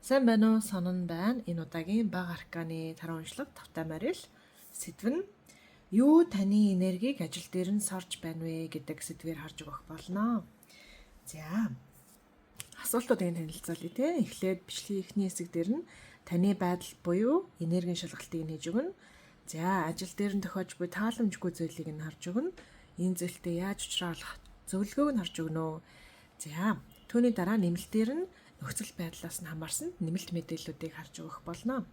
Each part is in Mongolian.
Сайн байна уу? Сонон байна. Энэ удаагийн бага арканы 10 уншлага тавтай марил сэдв нь юу таны энергийг ажил дээр нь сорж байна вэ гэдэг сэдвээр харж өгөх болно. За. Асуултуудыг танилцуулъя те. Эхлээд бичлэгийн эхний хэсэг дээр нь таны байдал буюу энергийн шалгалтыг нээж өгнө. За, ажил дээр нь тохиож буй тааламжгүй зүйлийг нь харж өгнө. Энэ зүйлтэй яаж учруулах зөвлөгөөг нь харж өгнө. За, түүний дараа нэмэлтээр нь нөхцөл байдлаас нь хамаарсан нэмэлт мэдээллүүдийг харж өгөх болно.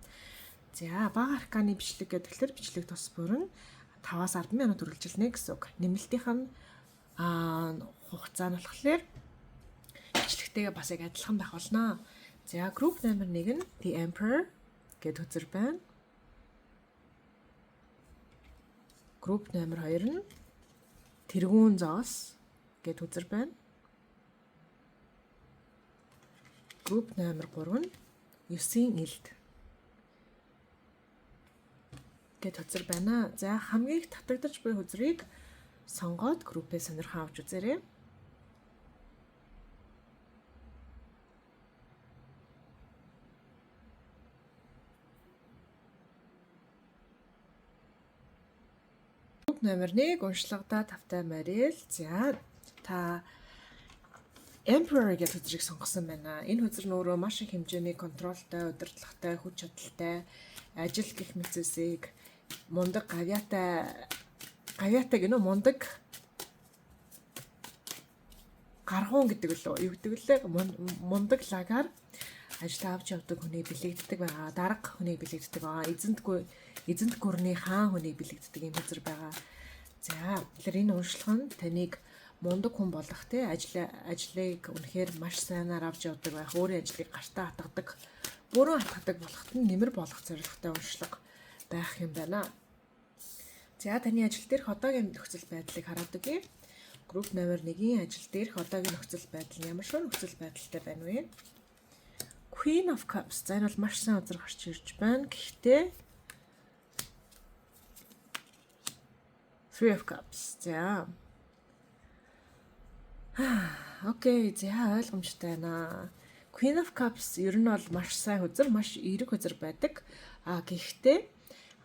За, бага арканы бичлэг гэхэлэр бичлэг тус бүр нь 5-аас 10 минут үргэлжилнэ гэсэн үг. Нэмэлтийнх нь хугацаа нь болохоор бичлэгтэйгээ бас яг адилхан байх болно. За, group номер 1 нь The Emperor гэдэг үзэр байна. Group номер 2 нь Тэргүүн зоос гэдэг үзэр байна. Group номер 3 нь 9-ийн элд гэдэг үзэр байна. За, хамгийн их татагдаж буй үзрийг сонгоод группээ сонирхон авч үзээрэй. Group номер 1 уншлагада тавтай марил. За, та Emperor гэдэг хөзрийг сонгосон байна. Энэ хөзөр нь өөрөө маш их хэмжээний контролтой, удирдлагатай, хүч чадалтай, ажил гэх мэтсэсийг мундаг гавьяатай гэнэ мундаг гаргуун гэдэг лөө юу гэдэг лээ мундаг лагаар ажил авч явдаг хүнийг бэлэгддэг байгаа. Дарга хүнийг бэлэгддэг байгаа. Эзэнт гүрний хаан хүнийг бэлэгддэг юм хөзөр байгаа. За, тэгэхээр энэ уншлага нь таныг мундаг хүн болох те ажлыг үнэхээр маш сайнаар авч явдаг байх, өөрийн ажлыг гартаа хатгадаг, бүрэн хатгадаг болоход нь нэмэр болох зорилготой уншлага байх юм байна. За, таны ажил дээрх одоогийн нөхцөл байдлыг хараад өгье. Групп номер 1-ийн ажил дээрх одоогийн нөхцөл байдал нь ямар шиг нөхцөл байдалтай байна вэ? Queen of Cups. За, энэ бол маш сайн үзэр гарч ирж байна. Гэхдээ Three of Cups. За. Окей, за ойлгомжтой байна. Queen of Cups ер нь бол маш сайн хөзөр, маш эерэг хөзөр байдаг. Гэхдээ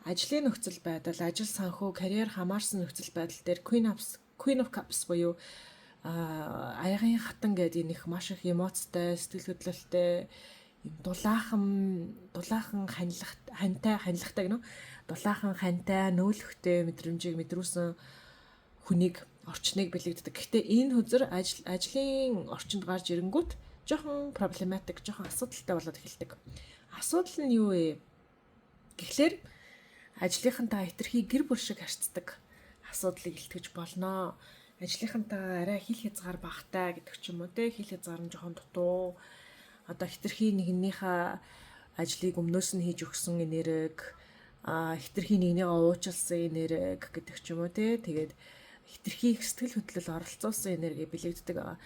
ажлын нөхцөл байдал, ажил санхүү, карьер хамаарсан нөхцөл байдал дээр Queen of Cups буюу аягийн хатан гэдэг энэ их маш их эмоцтой, сэтгэл хөдлөлттэй, дулаахан ханилахтай гэнэ. Дулаахан хантай, нөөлөхтэй мэдрэмжийг мэдрүүлсэн хүнийг орчныг бэлэгддэг. Гэхдээ энэ хөзөр ажлын орчинд гарч ирэнгүүт жоохон проблематик, жоохон асуудалтай болоод эхэлдэг. Асуудал нь юу вэ? Гэхдээ ажлынхантаа хэтэрхий гэр бүл шиг харьцдаг асуудлыг илтгэж болно. Ажлынхантаа арай хил хязгаар багтай гэдэг ч юм уу те, хил хязгаар нь жоохон дутуу. Одоо хэтэрхий нэгнийхээ ажлыг өмнөөс нь хийж өгсөн энерги, хэтэрхий нэгнийгээ уучлсан энерги гэдэг ч юм уу те. Тэгээд хэтэрхий их сэтгэл хөдлөл оролцуулсан энерги бэлэгддэг байгаа.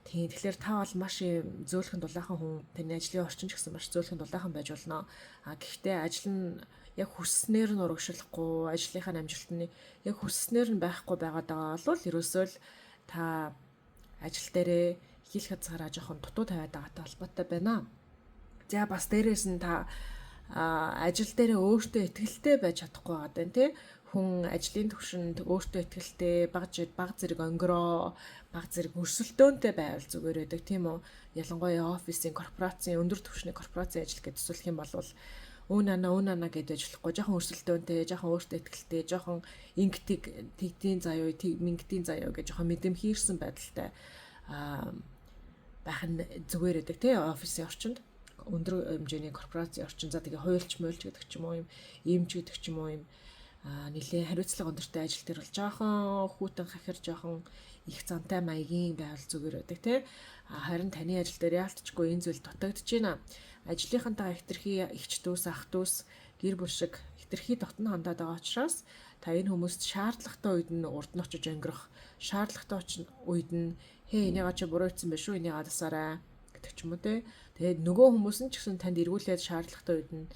Тэгэхээр та бол маш зөөлхөн дулаахан хүн, таны ажлын орчин ч гэсэн маш зөөлхөн дулаахан байж болно. Гэхдээ ажил нь яг хүсснээр нь урагшлахгүй, ажлынхаа амжилтны яг хүсснээр нь байхгүй байгаад байгаа бол ерөөсөө л та ажил дээрээ хил хязгаараа жоохон дутуу тавиад байгаатай холбоотой байна. За, бас дээрээс нь та ажил дээрээ өөртөө итгэлтэй байж чадахгүй байгаа даа тий. Хүн ажлын түвшинд өөртөө итгэлтэй, баг зэрэг онгороо, баг зэрэг өрсөлдөөнтэй байвал зүгээр байдаг тийм үү? Ялангуяа офисын, корпорацийн, өндөр түвшний корпорацийн ажил гэж төсөөлөх юм бол өөнана гэдээ ажиллахгүй, жоохон өрсөлдөөнтэй, жоохон өөртөө итгэлтэй, жоохон тэгдийн заяа, мингдийн заяа гэж жоохон мэдэмхийрсэн байдалтай байх нь зүгээр байдаг тийм офисын орчинд. Өндөр хэмжээний корпорацийн орчин, за тэгээ хуульч мөөлч гэдэг ч юм уу юм, иймч гэдэг ч юм уу юм нэлээ хариуцлага өндөртэй ажил дээр бол жоохон хүүтэн хахир жоохон их зантай маягийн байвал зүгээр байдаг тий. Харин таны ажил дээр яалтчгүй энэ зүйл дутагдж байна. Ажлынхантаа хэтэрхий ихч дүүс, ах дүүс, гэр бүл шиг хэтэрхий дотно хандаад байгаа учраас та энэ хүмүүст шаардлагатай үед нь урд нь очиж өнгөрөх, шаардлагатай үед нь энийгаа чи буруу хийсэн байх шүү, энийгаа дасаарай гэдэг ч юм уу тий. Тэгээд нөгөө хүмүүс нь ч гэсэн танд эргүүлээд шаардлагатай үед нь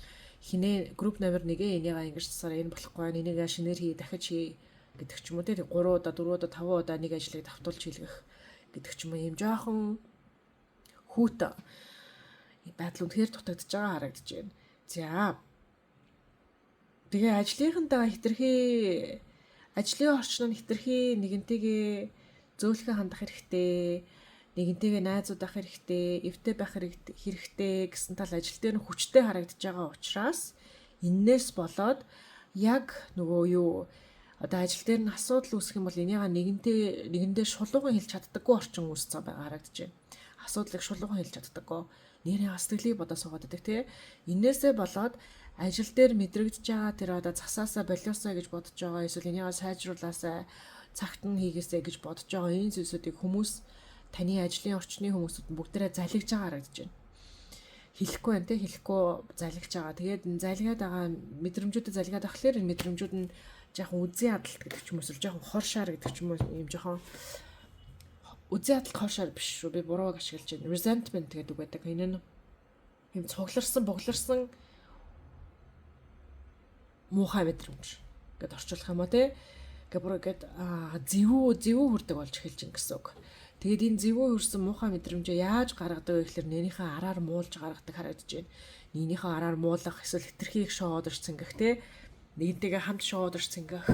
хинээ групп номер 1-ээ энийгээ ингэж тасаараа энэ болохгүй байна, энийгээ шинээр хий, дахиж хий гэдэг ч юм уу тий. 3 удаа, 4 удаа, 5 удаа нэг ажлыг давтуулж хийлгэх гэдэг ч юм уу юм жоохон хүүт байдал үнэхээр дутагдж байгаа харагдаж байна. За. Тэгээ ажлынхантайгаа хитрхи ажлын орчноо хитрхи нэгэнтэйгээ зөөлхөн хандах хэрэгтэй, нэгэнтэйгээ найзууд авах хэрэгтэй, эвтэй байх хэрэгтэй гэсэн тал ажил дээр нь хүчтэй харагдаж байгаа учраас эннээс болоод яг нөгөө юу одоо ажил дээр нь асуудал үүсэх юм бол энийга нэгэндээ шулуухан хэлж чаддаггүй орчин үүсцэн байгаа харагдаж байна. Асуудлыг шулуухан хэлж чаддаггүй. Нэрийн сэтгэлийг бодож суугаад байдаг тий. Энээсээ болоод ажил дээр мэдрэгдэж байгаа тэр одоо засаасаа болиосаа гэж бодож байгаа эсвэл энийгээ сайжруулаасаа цагт нь хийгээсэй гэж бодож байгаа энэ зүйлсүүдийг хүмүүс таны ажлын орчны хүмүүсүүд бүгдээрээ залгиж байгаа харагдаж байна. Хэлэхгүй байна те хэлэхгүй залгиж байгаа. Тэгээд залгаад байгаа мэдрэмжүүдэд залгаад ахлаар энэ мэдрэмжүүд нь жоохон үзий хадалт гэдэг ч юм уу эсвэл жоохон хор шаар гэдэг ч юм уу юм жоохон үзий хадалт хор шаар биш шүү. Би бурууг ашиглаж байна. Resentment гэдэг үг байдаг. Энэ нь юм цугларсан, бугларсан муухай мэдрэмж гэд орчуулах юм уу те. Гэбүрэгэд зэвүү хүрдэг болж эхэлж ин гэсэн үг. Тэгээд энэ зэвүү хүрсэн муухай мэдрэмжээ яаж гаргадаг вэ гэхээр нэрийнхээ араар муулж гаргадаг харагдаж байна. Нэгнийхээ араар муулах эсвэл хитрхи их шооод орч цэнгэх те. Нэгнтэйгээ хамт шооод орч цэнгэх,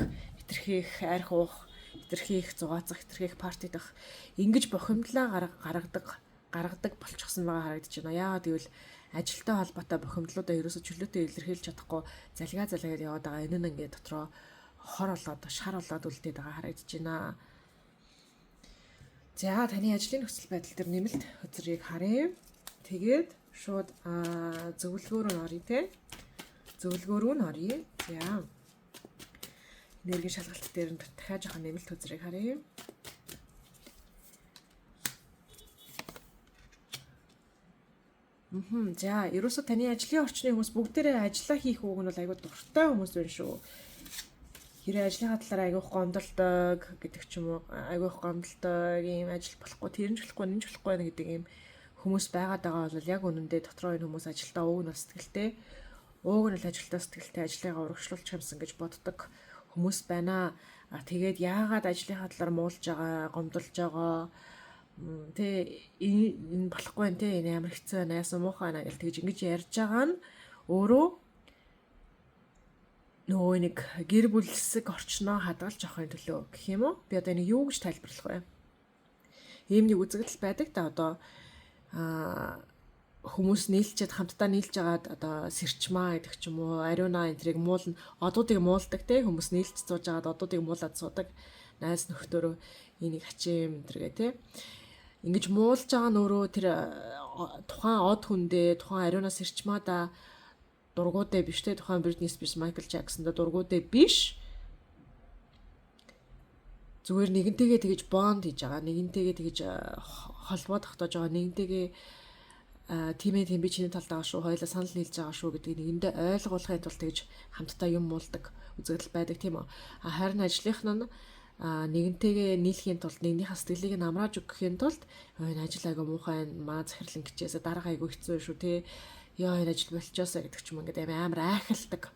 хитрхи их арх уух, хитрхи их зугаацах, хитрхи их партидах ингэж бохимдлаа гаргадаг болчихсон байгаа харагдаж байна. Яагаад гэвэл ажилтай холбоотой бохимдлуудаа ерөөсө чөлөөтэй илэрхийлж чадахгүй залгаад яваад байгаа. Энэ нь ингээд дотроо хор болоод шар болоод үлдээд байгаа харагдаж байна. За таны ажлын нөхцөл байдал дээр нэмэлт хөзрийг харъя. Тэгээд шууд зөвлөгөөр нь оръё те. Зөвлөгөөр нь оръё. За. Энергийн шалгалт дээр нь дахиад жоохон нэмэлт хөзрийг харъя. За, ерөөсө таны ажлын орчны хүмүүс бүгдээрээ ажиллаа хийх үг нь бол айгүй дуртай хүмүүс байна шүү. Хэрэг ажлынхаа талаар айгүйх гомдолдог гэдэг ч юм уу, айгүйх гомдолдог ийм ажил болохгүй, тэр нь ч болохгүй, энэ ч болохгүй гэдэг ийм хүмүүс байгаад байгаа бол яг үнэндээ дотроо энэ хүмүүс ажилдаа уг нь сэтгэлтэй, уг нь л ажилдаа сэтгэлтэй ажлыгаа урагшлуулчих юмсан гэж боддог хүмүүс байна. Тэгээд яагаад ажлынхаа талаар муулж байгаа, гомдолж байгаа тэ энэ болохгүй нэ энэ амар хэцүү байна, яасан муухай байна гэж тэгж ингэж ярьж байгаа нь өөрөө нөгөө нэг гэр бүлсэг орчноо хадгалж авахын төлөө гэх юм уу? Би одоо энийг юу гэж тайлбарлах вэ? Ийм нэг үзэгдэл байдаг да одоо хүмүүс нийлчихэд хамтдаа нийлж агаад одоо сэрчмаа гэдэг ч юм уу, ариуна энтрийг муулна, одуудыг муулдаг те хүмүүс нийлж сууж агаад одуудыг муулаад суудаг найз нөхдөөрөө энийг хачим энтергээ те. Ингэж муулж байгаа нь өөрөө тэр тухайн од хүндээ тухайн ариуна сэрчмаада дургуудаа биш те тухайн Britney Spears, Michael Jackson да дургуудаа биш. Зүгээр нэгэнтэйгээ тэгж бонд хийж байгаа, нэгэнтэйгээ тэгж холбоо тогтоож байгаа, нэгэнтэйгээ тийм би чиний талд байгаа шүү, хоёулаа санал нийлж байгаа шүү гэдгийг нэгэндээ ойлгуулахын тулд тэгж хамтдаа юм муулдаг үзэгдэл байдаг тийм үү. Харин ажлынх нь нэгэнтэйгээ нийлхийн тулд нэгнийхээ сэтгэлийг нь амрааж өгөхийн тулд энэ ажил айгу муухай маа захирлан гिचээс дараа айгу хэцүү шүү те. Яа энэ ажил болчихосоо гэдэг ч юм ингээд амар айхалдаг,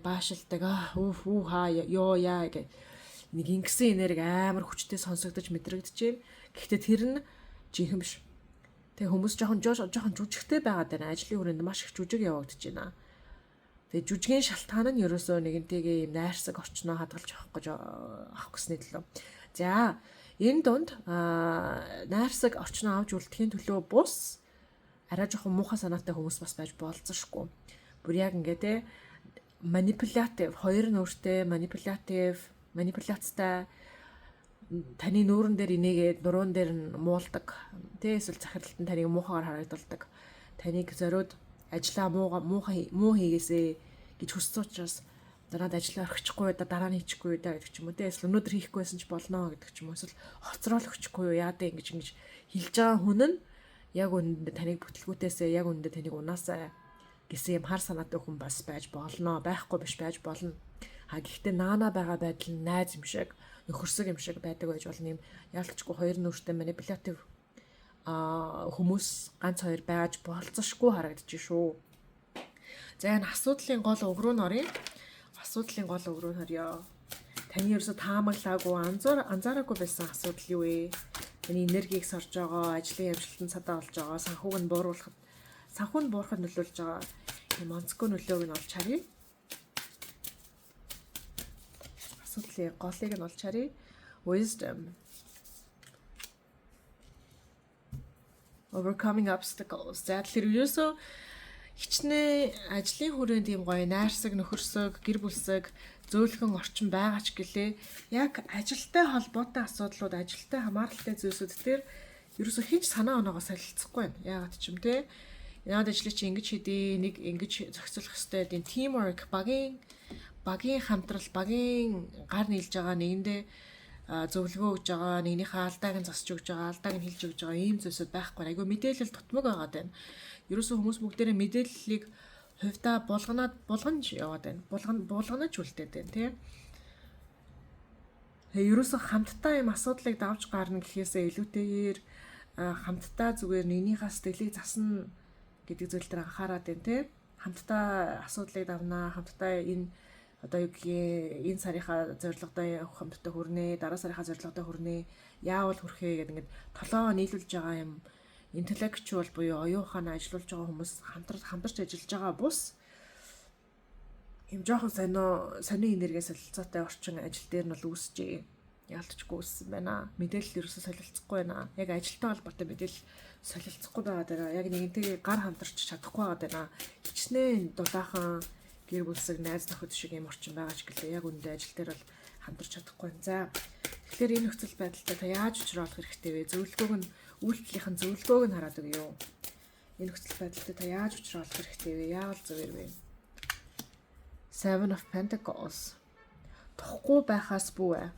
баашилдаг хаа ёо яа гэх нэг ингэсэн энерги амар хүчтэй сонсогдож мэдрэгдэж байна. Гэхдээ тэр нь жинхэнэ биш. Тэгээ хүмүүс жоохон жүжигтэй байгаад байна. Ажлын хүрээнд маш их жүжиг явагдаж байна. Тэгээ жүжигийн шалтгаан нь ерөөсөө нэгэнтэйгээ юм найрсаг орчноо хадгалж авах гэсний төлөө. За энэ дунд найрсаг орчноо авч үлдэхийн төлөө бус арай жоохон муухай санаатай хүмүүс бас байж болцсошгүй. Бүр яг ингээ те манипулятив, хоёр нь өөртөө манипуляцтай таны нүүрэн дээр инээгээд нуруунд дээр нь муулдаг. Тэ эсвэл захиралт нь таныг муухайгаар харагдуулдаг. Таныг зориуд ажлаа муу хийгээсэй гэж хүссэн учраас дараад ажлаа орхичихгүй дараа нь хийчихгүй гэдэг ч юм уу. Тэ эсвэл өнөөдөр хийхгүй байсан ч болно гэдэг ч юм уу. Эсвэл хоцролчихгүй юу яа дэ ингэж хэлж байгаа хүн нь яг үнэндээ таныг бүтлгүүтээсээ яг үнэндээ таныг унаасаа гэсэн юм хар санаатай хүн бас байж болно. Байхгүй биш байж болно. Гэхдээ наана байгаа байдал нь найз юм шиг, нөхөрсөг юм шиг байдаг байж болно. Юм ялцчгүй хоёр нүүртэй манипулятив хүмүүс ганц хоёр байж болцсошгүй харагдаж шүү. За энэ асуудлын гол өг рүү н оръё. Асуудлын гол өг рүү харъё. Таны ерөөсө таамаглаагүй, анзаараагүй байсан асуудал юу вэ? Таны энергийг сорж байгаа, ажлын амжилтанд садаа болж байгаа, санхүүг нь буурахад нөлөөлж байгаа юм онцгой нөлөөг нь олж харъя. Асуудлын голыг нь олж харъя. Wisdom. Overcoming obstacles. За тэгэхээр ерөөсөө хичнээн ажлын хүрээнд тийм гоё найрсаг, нөхөрсөг, гэр бүлсэг, зөөлхөн орчин байгаа ч гэлээ яг ажилтай холбоотой асуудлууд, ажилтай хамааралтай зүйлсүүд дээр ерөөсөө хинч санаа оноогоо солилцохгүй байна. Яагаад ч юм те. Яагаад ажлыг чи ингэж хийдий, нэг ингэж зохицуулах хэрэгтэй тийм teamwork, багийн хамтрал, багийн гар нийлж байгаа нэгэндээ зөвлөгөө өгж байгаа, нэгнийхээ алдааг нь засч өгж байгаа, алдааг нь хэлж өгж байгаа ийм зүйлсүүд байхгүй. Айгүй мэдээлэл тутмаг байгаад байна. Ерөөсөө хүмүүс бүгдээрээ мэдээллийг хувьдаа булгаж яваад байна. Булганаж үлдээд байна, тийм. Тэгээ ерөөсөө хамтдаа ийм асуудлыг давж гарна гэхээсээ илүүтэйгээр хамтдаа зүгээр нэгнийхээ сэтгэлийг засна гэдэг зүйл дээр анхаарат байна, тийм. Хамтдаа асуудлыг давнаа, хамтдаа энэ одоо юу гэх энэ сарынхаа зорилгодоо хамтдаа хүрнэ, дараа сарынхаа зорилгодоо хүрнэ, яавал хүрэхээ гэдэг ингээд толоо нийлүүлж байгаа юм. Интеллектуал буюу оюухаа ажиллуулж байгаа хүмүүс хамтарч ажиллаж байгаа бус юм жоохон сони энерги солилцоотой орчин ажил дээр нь бол үүсчээ. Яалтчгүй үүссэн байна. Мэдээлэл ерөөсөө солилцохгүй байна. Яг ажилтай холбоотой мэдээлэл солилцохгүй байгаа даа. Яг нэгэнтэйгээ гар хамтарч чадахгүй байгаа даа. Хичнээн дулаахан гэр бүлсэг найз нөхөд шиг юм орчин байгаа ч гэлээ яг үндэ ажил дээр бол хамтарч чадахгүй. За тэгэхээр энэ нөхцөл байдалтай та яаж учруулах хэрэгтэй вэ? Үйлдэлийнхэн зөвлөгөөг нь хараад өгөө. Энэ нөхцөл байдалтай та яаж учруулах хэрэгтэй вэ? Яавал зөвөр вэ? Seven of Pentacles. Тохгүй байхаас бүү.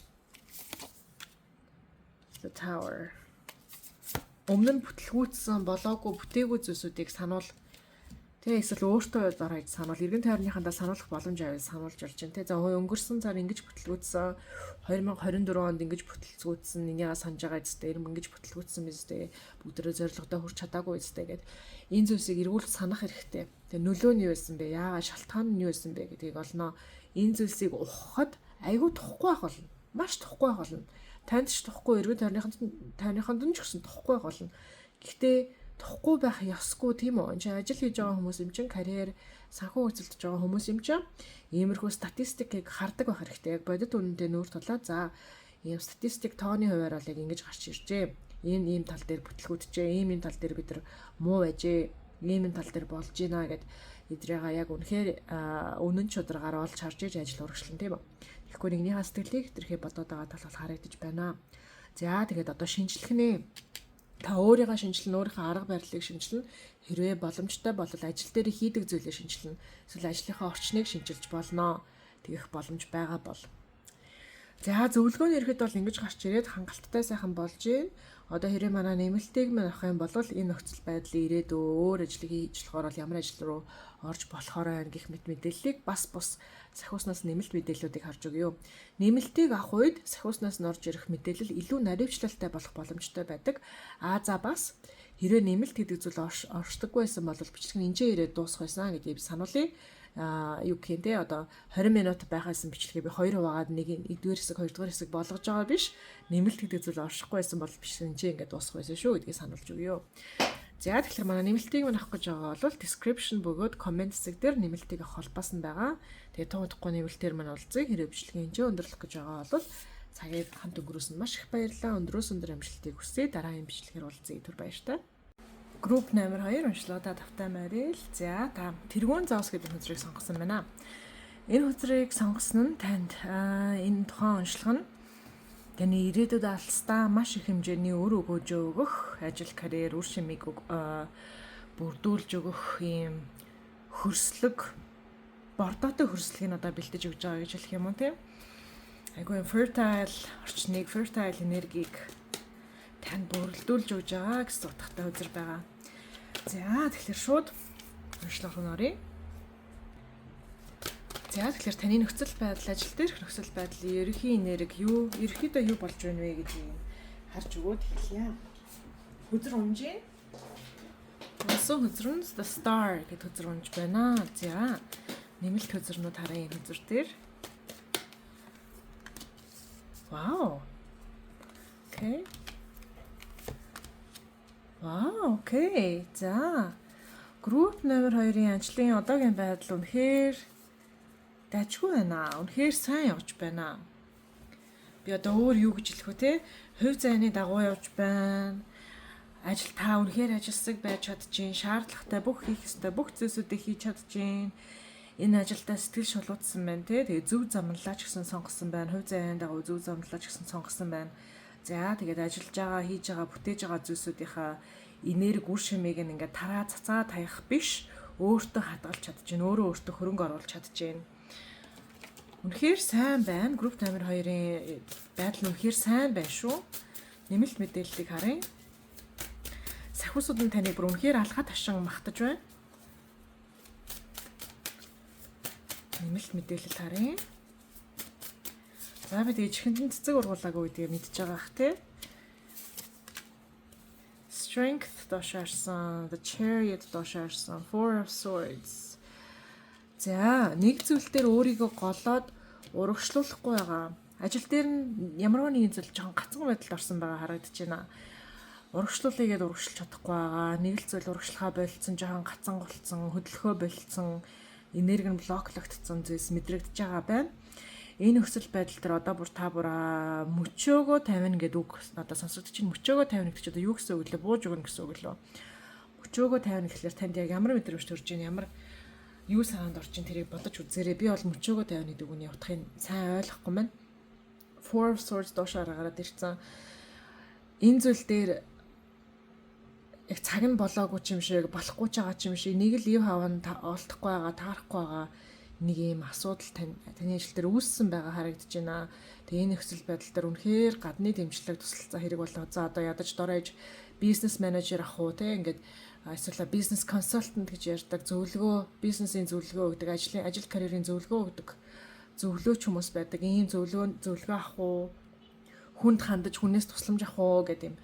The Tower. Өмнө нь бүтлгүүцсэн болоогүй бүтээгүй зүйлсүүдийг сануул. Тэгээ эсвэл өөртөө дараа иж сануул. Иргэн тойрныхандаа сануулах боломж аваад сануулж болж байна. Тэгээ за өнгөрсөн цаар ингэж бүтлгүүцсэн 2024 онд ингэж бүтлгүүцсэн энийгээ санаж байгаа гэжтэй ингэж бүтлгүүцсэн мэт бүгдөө зорилгодоо хүрч чадаагүй гэжтэй гэд энэ зүйлсийг эргүүлж санах хэрэгтэй. Тэгээ нөлөө нь юу байсан бэ? Яагаад шалтгаан нь юу байсан бэ гэдгийг олноо. Энэ зүйлсийг ухахад айгүй тухгүй байх болно. Маш тухгүй байх болно. Танд ч тухгүй, иргэн тойрныханд нь ч гэсэн тухгүй байх болно. Гэхдээ тухгүй байх ёсгүй тийм үү? Энд ажил хийж байгаа хүмүүс юм чинь карьер, санхүү хөдөлж байгаа хүмүүс юм чинь иймэрхүү статистикийг хардаг байх хэрэгтэй. Яг бодит үнэндээ нүүр тулаад за ийм статистик тооны хуваар бол яг ингэж гарч иржээ. Ийм тал дээр бүтлгүүдчээ, ийм тал дээр бид нар муу байжээ, ийм тал дээр болж гинэ гэд эдрээга яг үнэхээр үнэн чударгаар олж харж иж ажил урагшлан тийм үү? Тэгэхгүй нэгнийхээ сэтгэлийг тэрхээ бодоод байгаа тал бол харагдаж байна. За тэгээд одоо шинжлэх нэ. Та өөрийгөө шинжилнэ, өөрийнхөө арга барилыг шинжилнэ. Хэрвээ боломжтой бол ажил дээр хийдэг зүйлээ шинжилнэ. Эсвэл ажлынхаа орчныг шинжилж болно. Тэгэх боломж байгаа бол. За зөвлөгөөний ирэхэд бол ингэж гарч ирээд хангалттай сайхан болж гин. Одоо хэрэг манай нэмэлтийг мань авах юм бол энэ нөхцөл байдлын ирээдүйд өөр ажлыг хийж болохоор бол ямар ажил руу орж болохоор байна гэх мэт мэдээллийг бас бус сахиуснаас нэмэлт мэдээллүүдийг харж өгье. Нэмэлтийг авах үед сахиуснаас нь орж ирэх мэдээлэл илүү наривчлалтай болох боломжтой байдаг. За бас хэрэг нэмэлт гэдэг зүйл оршдоггүй байсан бол бичлэг нь энэчээ ирээд дуусах байсан гэдгийг сануулъя. Юу гэх юм те одоо 20 минут байхаасан бичлэгээ би 2 хуваагаад нэг 1-р хэсэг 2-р хэсэг болгож байгаа биш. Нэмэлт гэдэг зүйл оршихгүй байсан бол бичлэг энэ ингээд дуусах байсан шүү гэдгийг сануулж өгье. За тэгэхээр манай нэмэлтийг мань авах гэж байгаа бол description бөгөөд comment хэсэг дээр нэмэлтийг авах холбоос нь байгаа. Тэгээ туудахгүй нэмэлтээр мань уулзъя. Хэрэг бичлэгийн хэмжээ өндөрлөх гэж байгаа бол цагийг хамт өнгөрөөсөнд маш их баярлалаа. Өндрөөс өндөр амжилтыг хүсье. Дараагийн бичлэгээр уулзъя. Түр баяртай. Групп номер 2 уншлуудаа тавтай марил. За та тэргуун зоос гэдэг хөзрийг сонгосон байна. Энэ хөзрийг сонгосон нь танд энэ тухайн уншлага нь таны ирээдүйд алстаа маш их хэмжээний өр өгөөж өгөх, ажил, карьер, үр шимийг бүрдүүлж өгөх ийм хөрслөг, бордоотой хөрслөгийг одоо бэлдэж өгч байгаа гэж хэлэх юм уу тийм. Айгүй fertile орчныг, fertile энергийг танд бүрдүүлж өгч байгаа гэсэн утгатай хөзөр байгаа. За тэгэхээр шууд уншлага руу оръё. За тэгэхээр таны нөхцөл байдал, ажил дээрх нөхцөл байдлын ерөнхий энерги ерөнхийдөө юу болж байна вэ гэдгийг харж өгөөд хэлье. Хөзөр унжээ. Усан хөзөр нь the star гэдэг хөзөр унж байна. За нэмэлт хөзөрнүүд хараа энэ хөзөр дээр. Вау. Окей. Окей. За. Групп номер 2-ын ажлын одоогийн байдал үнэхээр дайггүй байна. Үнэхээр сайн явж байна. Би одоо өөр юу гэж хэлэх вэ те? Хувь зайны дагуу явж байна. Ажил та үнэхээр ажилсаг байж чадчихээн. Шаардлагатай бүх хийх ёстой бүх зүйлсүүдийг хийж чадчихээн. Энэ ажилдаа сэтгэл шулуутсан байна те. Тэгээ зөв замналаач гэсэн сонгосон байна. Хувь зайны дагуу зөв замналаач гэсэн сонгосон байна. За тэгээд ажиллаж байгаа, хийж байгаа, бүтээж байгаа зүйлсүүдийнхаа энерги үр шимийг ингээд тараа цацаа таях биш, өөртөө хадгалж чадчихээн, өөрөө өөртөө хөрөнгө оруулж чадчихээн. Үнэхээр сайн байна. Групп номер 2-ын байдал нь үнэхээр сайн байна шүү. Нэмэлт мэдээллийг харъя. Сахиусууд нь таныг бүр үнэхээр алхаад хашин магтаж байна. Нэмэлт мэдээлэл харъя. За би тэгээ чихэнд цэцэг ургуулаагүй гэдгийг мэдчихэж байгаа ах тий. Strength дошаарсан, the chariot дошаарсан, four of swords. За нэг зүйл дээр өөрийгөө голоод урагшлуулахгүй байгаа. Ажил дээр нь ямарваа нэгэн зүйл жоохон гацсан байдалд орсон байгаа харагдаж байна. Урагшлуулъя гэдээ урагшлж чадахгүй байгаа. Нэг л зүйл урагшлахаа болцсон, жоохон гацсан голцсон, хөдөлгөө болцсон, энерги нь блоклогдсон зүйлс мэдрэгдэж байгаа байна. Энэ нөхцөл байдал дээр одоо бүр та бүр мөчөөгөө тавина гэдэг үг одоо сонсогдож чинь мөчөөгөө тавина гэдэг чинь одоо юу гэсэн үг лээ? Бууж өгнө гэсэн үг лөө. Мөчөөгөө тавина гэхэлэр танд яг ямар мэдрэмж төрж байна? Ямар юу санаанд орж ин тэрийг бодож үзээрэй. Би бол мөчөөгөө тавина гэдэг үгний утгыг сайн ойлгохгүй байна. Four of Swords доошоо гараад ирсэн. Энэ зүйл дээр яг цаг нь болоогүй ч юм шиг, болохгүй ч байгаа ч юм шиг, нэг л ив хаван олдохгүй байгаа, таарахгүй байгаа нэг юм асуудал таны ажил дээр үүссэн байгаа харагдаж байна. Тэгээ энэ нөхцөл байдал дээр үнэхээр гадны дэмжлэг тусалцаа хэрэг болоо. За одоо ядаж дорож бизнес менежер ах уу те ингээд эсвэл бизнес консалтант гэж ярьдаг зөвлөгөө, бизнесийн зөвлөгөө өгдөг, ажил карьерийн зөвлөгөө өгдөг зөвлөөч хүмүүс байдаг. Ийм зөвлөгөө ах уу, хүнд хандаж хүнээс тусламж ах уу гэдэг юм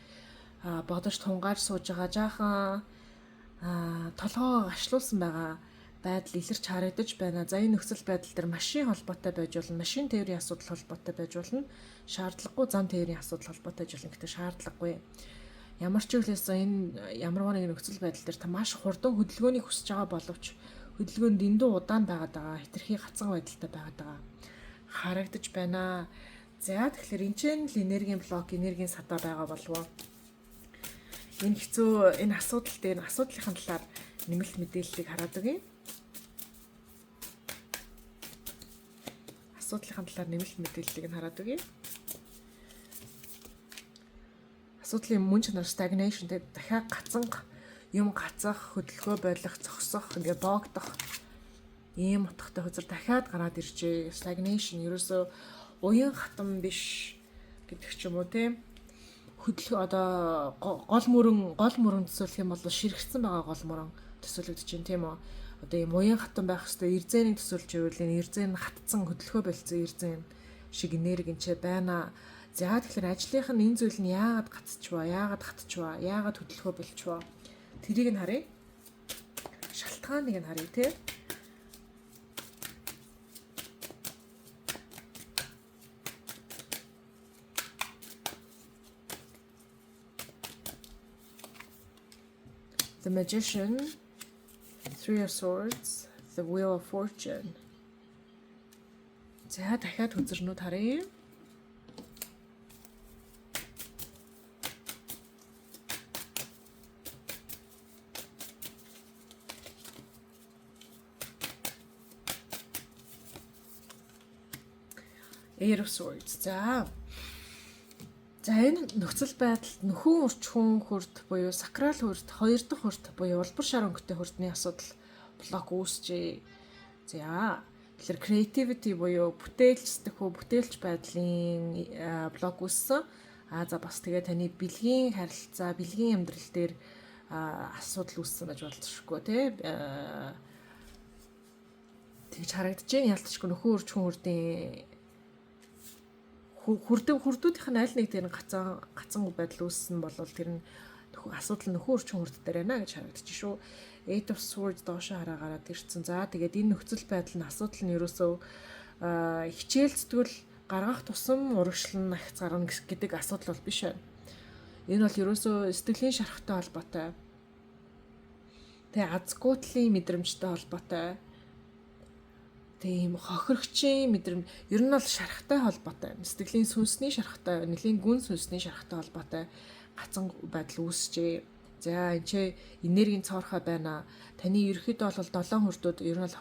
бодож тунгааж сууж байгаа жаахан толгоо ашлуулсан байгаа байдал илэрч харагдаж байна. За энэ нөхцөл байдал дээр машин холбоотой байж болно, машин тээврийн асуудал холбоотой байж болно, шаардлагагүй зам тээврийн асуудал холбоотой байж болно гэдэг шаардлагагүй. Ямар ч үглээс энэ ямарваа нэг нөхцөл байдал дээр та маш хурдан хөдөлгөөнийг хүсэж байгаа боловч хөдөлгөөнд дэндүү удаан байгаад байгаа, хэтэрхий гацсан байдалтай байгаад байгаа харагдаж байна. За тэгэхээр энэ ч л энергийн блок, энергийн садаа байгаа болов. Энэ хэцүү энэ асуудал дээр асуудлынхаа талаар нэмэлт мэдээллийг хараад өгье. Асуудлынхаа талаар нэмэлт мэдээллийг нь хараад өгье. Асуудлын мөн чанар stagnation гэдэг дахиад гацанга юм гацах, хөдөлгөө болох, зогсох, ингээ боогдох ийм утгатай хөзөр дахиад гараад иржээ. Stagnation ерөөсөө уян хатан биш гэдэг ч юм уу тийм. Хөдөлгөө одоо гол мөрөн төсөөлөх юм бол ширхсэн байгаа гол мөрөн төсөөлөгдөж чинь тийм үү. Одоо ийм уян хатан байх хэвээр ирзэнийг төсөөлж ивэл энэ ирзэн нь хатцсан хөдөлгөө болцсон ирзэн шиг энерги энэ ч байна. За тэгэхээр ажлынх нь энэ зүйл нь яагаад гацчихваа, яагаад хатчихваа, яагаад хөдөлгөө болчихваа. Тэрийг нь харъя. Шалтгааныг нь харъя тий. The Magician, Three of Swords, the Wheel of Fortune. За дахиад хүзэрнүүд харъя. Eight of Swords. За энэ нөхцөл байдалд нөхөн урчхүүн хүрт буюу сакрал хүрт, хоёр дахь хүрт буюу улбар шар өнгөтэй хүртний асуудал блок үүсчээ. За тэгэхээр creativity буюу бүтээлч байдлын блок үүссэн. За бас тэгээ таны бэлгийн харилцаа, бэлгийн амьдрал дээр асуудал үүссэн байж болзошгүй тий. Тэгж харагдаж байна. Ялцчгүй нөхөн урчхүүн хүртийн хүрдүүдийнх нь аль нэг дээр гацсан байдал үүссэн бол тэр нь асуудал нөхөн урчин хүрд дээр байна гэж харагдчих шүү. Eight of Swords доошоо гараад ирсэн. За тэгээд энэ нөхцөл байдал нь асуудал нь ерөөсөө хичээл зүтгэл гаргах тусам урагшлан нах зарна гэдэг асуудал бол биш байна. Энэ бол ерөөсөө сэтгэлийн шарахтай холбоотой. Тэгээ азгуудлын мэдрэмжтэй холбоотой. Тийм хохирогчийн мэдрэмж ер нь бол шарахтай холбоотой. Сэтгэлийн сүнсний шарахтай, нэлийн гүн сүнсний шарахтай холбоотой гацан байдал үүсчээ. За энэ ч энергийн цоорхой байна. Таны ерөөхдөө бол 7 хүртүүд ер нь бол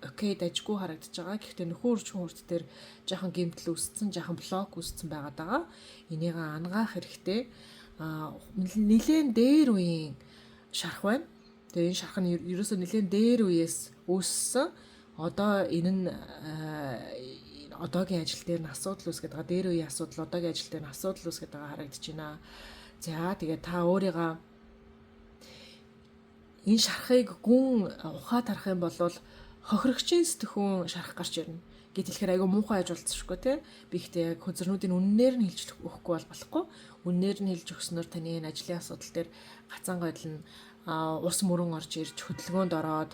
окей дажгүй харагдаж байгаа. Гэхдээ нөхөн үржих хүрт дээр жоохон гэмтэл үүссэн, жоохон блок үүссэн байгаад байгаа. Энийг ангаах хэрэгтэй. Нэлийн дээр үеийн шарах байна. Тэгээ энэ шарах нь ерөөсөө нэлийн дээр үеэс үүссэн. Одоо энэ нь одоогийн ажил дээр нь асуудал үүсгээд байгаа. Дээр үеийн асуудал, одоогийн ажил дээр нь асуудал үүсгээд байгаа харагдаж байна. За тэгээ та өөрийгөө энэ шарахыг гүн ухаад харах юм бол хохирогчийн сэтгхүүн шарах гарч ирнэ. Гэтэл тэгэхээр айгүй муухай аж болцсошгүй те. Би ихтэй яг хөзөрнүүдийн үннээр нь хэлж өгөхгүй бол болохгүй. Үннээр нь хэлж өгснөөр таны энэ ажлын асуудал дээр гацаан гойдол нь ус мөрөн орж ирж хөдөлгөөнд ороод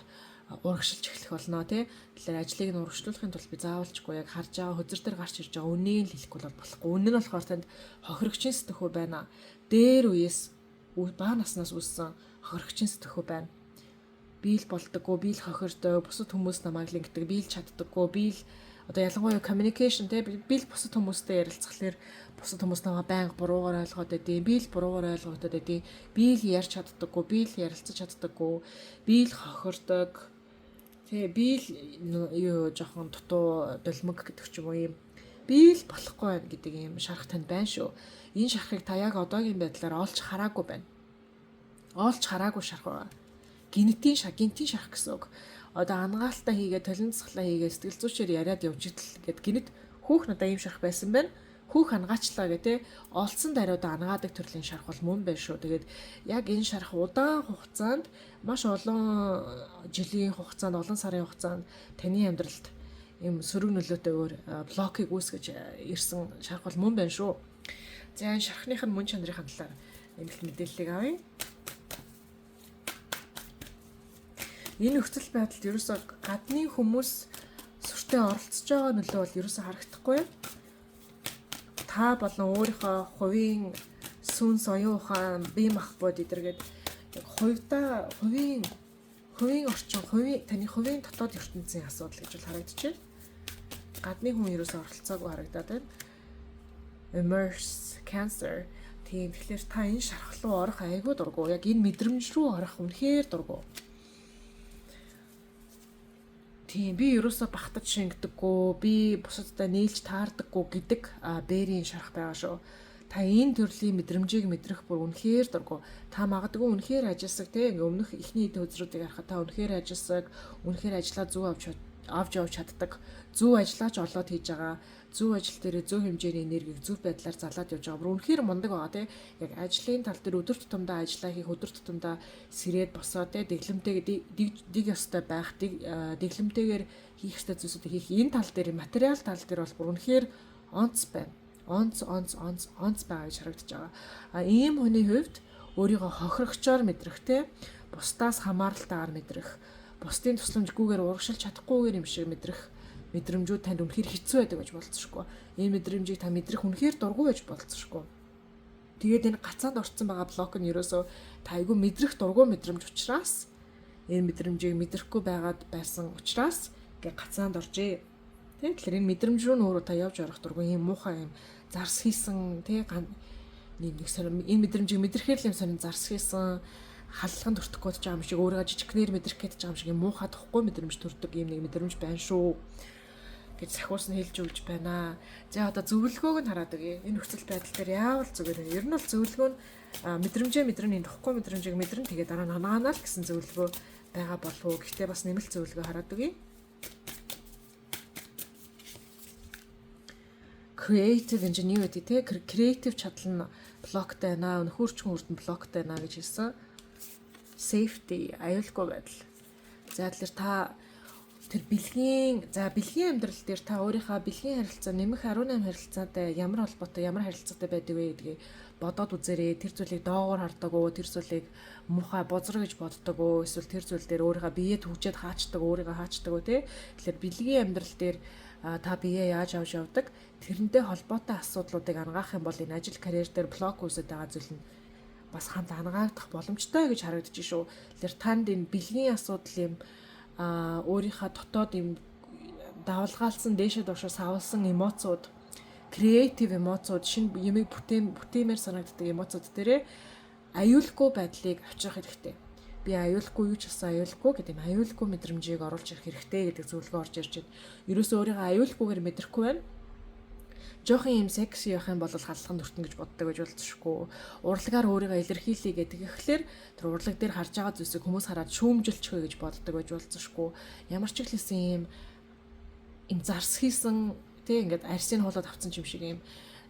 урагшилж эхлэх болно тий. Тэгэхээр ажлыг нь урагшлуулахын тулд би заавалчгүй яг харж байгаа хөзөр дээр гарч ирж байгаа үнийг л хэлэхгүй бол болохгүй. Үнэн нь болохоор танд хохирогчийн сэтгхүү байна. Дээр үеэс бага наснаас үүссэн хохирогчийн сэтгхүү байна. Би л болдоггүй, би л хохирдог, бусад хүмүүс намайг л ингэдэг, би л чаддаггүй, би л одоо ялангуяа communication тий би л бусад хүмүүстэй ярилцахлаар бусад хүмүүс намайг байнга буруугаар ойлгоод байдیں۔ Би л буруугаар ойлгоод байдیں۔ Би л ярьж чаддаггүй, би л ярилцаж чаддаггүй, би л хохирдог. Тэгээ би л юу жоохон дутуу долмог гэдэг ч юм уу юм. Би л болохгүй байна гэдэг юм шарах танд байна шүү. Энэ шарахыг та яг одоогийн байдлаар олж хараагүй байна. Олж хараагүй шарах байна. Гинтийн шарах гэсэн үг. Одоо ангаалтаа хийгээд толинцглаа хийгээд сэтгэл зүйчээр яриад явж идэл гэд гинэт хүүх надаа ийм шарах байсан байна. Хүүх ангаачлаа гэдэг олцсон даруйда ангаадаг төрлийн шарах бол мөн байна шүү. Тэгээд яг энэ шарах удаан хугацаанд маш олон жилийн хугацаанд, олон сарын хугацаанд таны амьдралд ийм сөрөг нөлөөтэйгээр блокийг үүсгэж ирсэн шарах бол мөн байна шүү. За энэ шарахных нь мөн чанарын талаар нэмэлт мэдээллийг авъя. Энэ нөхцөл байдалд ерөөсө гадны хүмүүс сүртэй оролцож байгаа нөлөө бол ерөөсө харагдахгүй. Та болон өөрийнхөө хувийн сүнс, оюун ухаан, бие махбод эдэргээд яг хувийн орчин, таны хувийн дотоод ертөнцийн асуудал гэж бол харагдаж байна. Гадны хүн ерөөсө оролцоогүй харагдаад байна. Immerse cancer. Тийм тэгэхээр та энэ шарах руу орох айгүй дургу. Яг энэ мэдрэмж рүү орох үнэхээр дургу. Тийм би ерөөсө багтаж шингдэггүй, би бусадтай нээлж таардаггүй гэдэг бэрийн шарах байгаа шүү. Та энэ төрлийн мэдрэмжийг мэдрэх бүр үнэхээр дургу. Та магадгүй үнэхээр ажилсаг те ингээ өмнөх ихний төзрүүдийг харахад та үнэхээр ажилсаг, үнэхээр ажлаа зөв авч явж чаддаг, зөв ажиллаач олоод хийж байгаа, зөв ажил дээр зөв хэмжээний энергийг зөв байдлаар залаад явж байгаа. Бүр үнэхээр мундаг байгаа те. Яг ажлын тал дээр өдөр тутамдаа ажиллаа хийх, өдөр тутамдаа сэрээд босоо те дэглэмтэйгээ дэг ёстой байх, дэглэмтэйгээр хийх ёстой зүйлсүүдийг хийх. Энэ тал дээр материал тал дээр бол бүр үнэхээр онц байна. Онц байгаа гэж харагдаж байгаа. Ийм хүний хувьд өөрийгөө хохирогчоор мэдрэх те, бусдаас хамааралтайгаар мэдрэх, бусдын тусламжгүйгээр урагшилж чадахгүйгээр юм шиг мэдрэх мэдрэмжүүд танд үнэхээр хэцүү байдаг гэж болцсошгүй. Энэ мэдрэмжийг та мэдрэх үнэхээр дургүй байж болцсошгүй. Тэгээд энэ гацаанд орцсон байгаа блок нь ерөөсөө та айгүй мэдрэх дургүй мэдрэмж учраас энэ мэдрэмжийг мэдрэхгүй байгаад байсан учраас гээ гацаанд оржээ. Тэгэхээр энэ мэдрэмж рүү нөөрөө та явж орох дургүй юм муухай юм зарс хийсэн тий нэг сонир энэ мэдрэмжийг мэдрэхээр юм сонир зарс хийсэн халлаганд өртөхгүй гэж байгаа юм шиг өөрөө жижигнэр мэдрэх гэж байгаа юм шиг муухай тохгүй мэдрэмж төрдөг юм нэг мэдрэмж байна шүү гэж сахиус нь хэлж өгч байна. За одоо зөвлөгөөг нь хараад өгье. Энэ нөхцөл байдал дээр яавал зүгээр вэ? Ер нь бол зөвлөгөө нь мэдрэмжээ мэдрэн энэ тохгүй мэдрэмжийг мэдрэн тэгээд дараа нь анаанаа л гэсэн зөвлөгөө байгаа болов уу? Гэхдээ бас нэмэлт зөвлөгөө хараад өгье. Creative ingenuity те creative чадал нь блоктай байна. Нөхөрчгөн үрдэн блоктай байна гэж хэлсэн. Safety аюулгүй байдал. За тэгэхээр та тэр бэлгийн амьдрал дээр та өөрийнхөө бэлгийн харилцаа нэмэх 18 харилцаатай ямар холбоотой ямар харилцаатай байдаг вэ гэдгийг бодоод үзээрэй. Тэр зүйлийг доогоор хардаг уу, тэр зүйлийг муухай бозроо гэж боддог уу, эсвэл тэр зүйл дээр өөрийнхөө биеэ түгжээд хаачдаг, өөрийгөө хаачдаг уу те. Тэгэхээр бэлгийн амьдрал дээр та биеэ яаж авч явдаг тэрнтэй холбоотой асуудлуудыг ангаах юм бол энэ ажил карьер дээр блок үүсэж байгаа зүйл нь бас хамт ангаагдах боломжтой гэж харагдаж шүү. Тэгэхээр танд энэ бэлгийн асуудал юм өөрийнхөө дотоод юм давалгаалсан дээшээ доошоо савлсан эмоцууд, креатив эмоцууд, шинэ юмыг бүтээмээр санагддаг эмоцууд дээрээ аюулгүй байдлыг авчрах хэрэгтэй. Би аюулгүй юу ч гэсэн аюулгүй гэдэг юм аюулгүй мэдрэмжийг оруулж ирэх хэрэгтэй гэдэг зөвлөгөө орж ирж байна. Ерөөсөө өөрийгөө аюулгүйгээр мэдрэхгүй байна. Жохон юм секси явах юм бол халахын өртөн гэж боддог гэж болцсохгүй. Урлагаар өөрийгөө илэрхийлье гэдэг ихлээр тэр урлаг дээр харж байгаа зүйлсийг хүмүүс хараад шүүмжилчихвэ гэж боддог гэж болцсохгүй. Ямар ч ихлэсэн юм зарс хийсэн тэг ингээд арсын хуулаад авцсан юм шиг юм